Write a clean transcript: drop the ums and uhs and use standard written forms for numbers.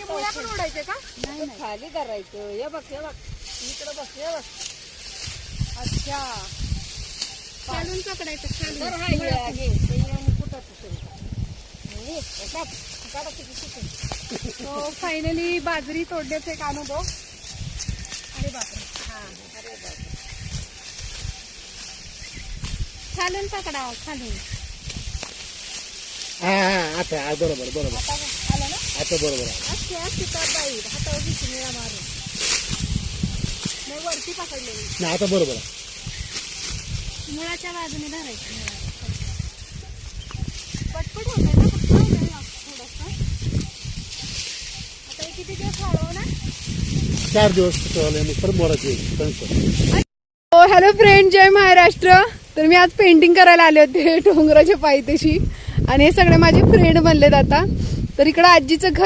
मुळ्या पण ओढायचे का? नाही खाली धरायचं. हे बघ इकडे बघ हे बघ. अच्छा खालून पकडायचं खालून. तर हाय घे ते येऊन कुठं हे काढा किती. तो फायनली बाजरी तोडण्याचा एक अनुभव. अरे बापरे. हा अरे बापरे. खालून पकडा खालून. आता बरोबर आता आलं ना. आता बरोबर अशी अशी तर बाई हातावर दिसून मिळा मारून नाही वरती पकडलेली. नाही आता बरोबर मुळाच्या बाजूने धरायची. पटपट होतंय ना फक्त थोडंसं. आता हे किती दिवस वाढव ना. 4 दिवस परत मोराचे. हॅलो फ्रेंड, जय महाराष्ट्र. तर मी आज पेंटिंग करायला आले होते डोंगराच्या पायथ्याशी आणि हे सगळे माझे फ्रेंड बनलेत आता. तर इकडं आजीचं घर